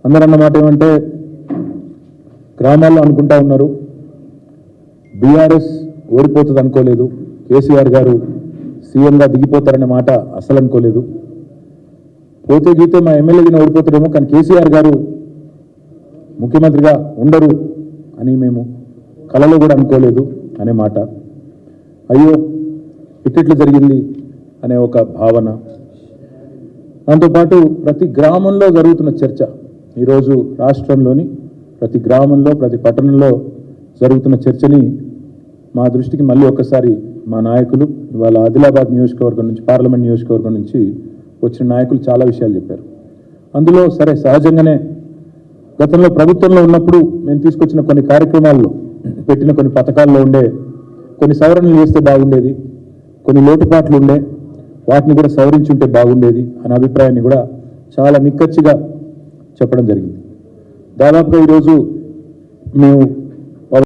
అందరూ అన్నమాట ఏమంటే గ్రామాల్లో అనుకుంటా ఉన్నారు బీఆర్ఎస్ ఓడిపోతుంది అనుకోలేదు, కేసీఆర్ గారు సీఎంగా దిగిపోతారనే మాట అసలు అనుకోలేదు, పోతే గీతే మా ఎమ్మెల్యేగా ఓడిపోతారేమో కానీ కేసీఆర్ గారు ముఖ్యమంత్రిగా ఉండరు అని మేము కలలో కూడా అనుకోలేదు అనే మాట, అయ్యో ఇట్లా జరిగింది అనే ఒక భావన. దాంతోపాటు ప్రతి గ్రామంలో జరుగుతున్న చర్చ, ఈరోజు రాష్ట్రంలోని ప్రతి గ్రామంలో ప్రతి పట్టణంలో జరుగుతున్న చర్చని మా దృష్టికి మళ్ళీ ఒక్కసారి మా నాయకులు ఇవాళ ఆదిలాబాద్ నియోజకవర్గం నుంచి, పార్లమెంట్ నియోజకవర్గం నుంచి వచ్చిన నాయకులు చాలా విషయాలు చెప్పారు. అందులో సరే సహజంగానే గతంలో ప్రభుత్వంలో ఉన్నప్పుడు మేము తీసుకొచ్చిన కొన్ని కార్యక్రమాల్లో పెట్టిన కొన్ని పథకాల్లో ఉండే కొన్ని సవరణలు చేస్తే బాగుండేది, కొన్ని లోటుపాట్లు ఉండే వాటిని కూడా సవరించి ఉంటే బాగుండేది అనే అభిప్రాయాన్ని కూడా చాలా నిక్కచ్చిగా చెప్పడం జరిగింది. దాదాపుగా ఈరోజు మేము